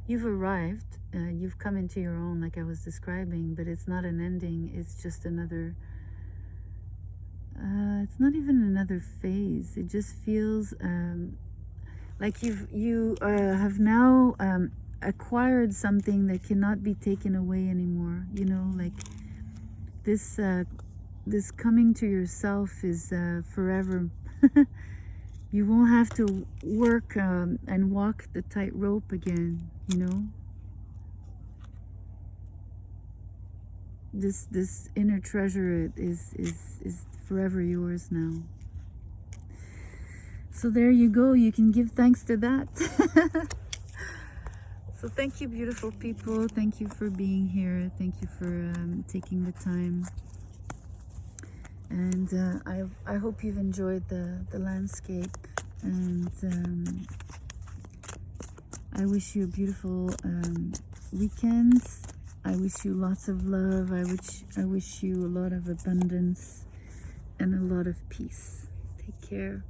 you've arrived, you've come into your own, like I was describing, but it's not an ending. It's just another it's not even another phase. It just feels like you have now acquired something that cannot be taken away anymore. Like this coming to yourself is forever. You won't have to work and walk the tightrope again. This inner treasure is forever yours now. So there you go. You can give thanks to that. So thank you, beautiful people. Thank you for being here. Thank you for taking the time. And I hope you've enjoyed the landscape. And I wish you a beautiful weekends. I wish you lots of love. I wish you a lot of abundance and a lot of peace. Take care.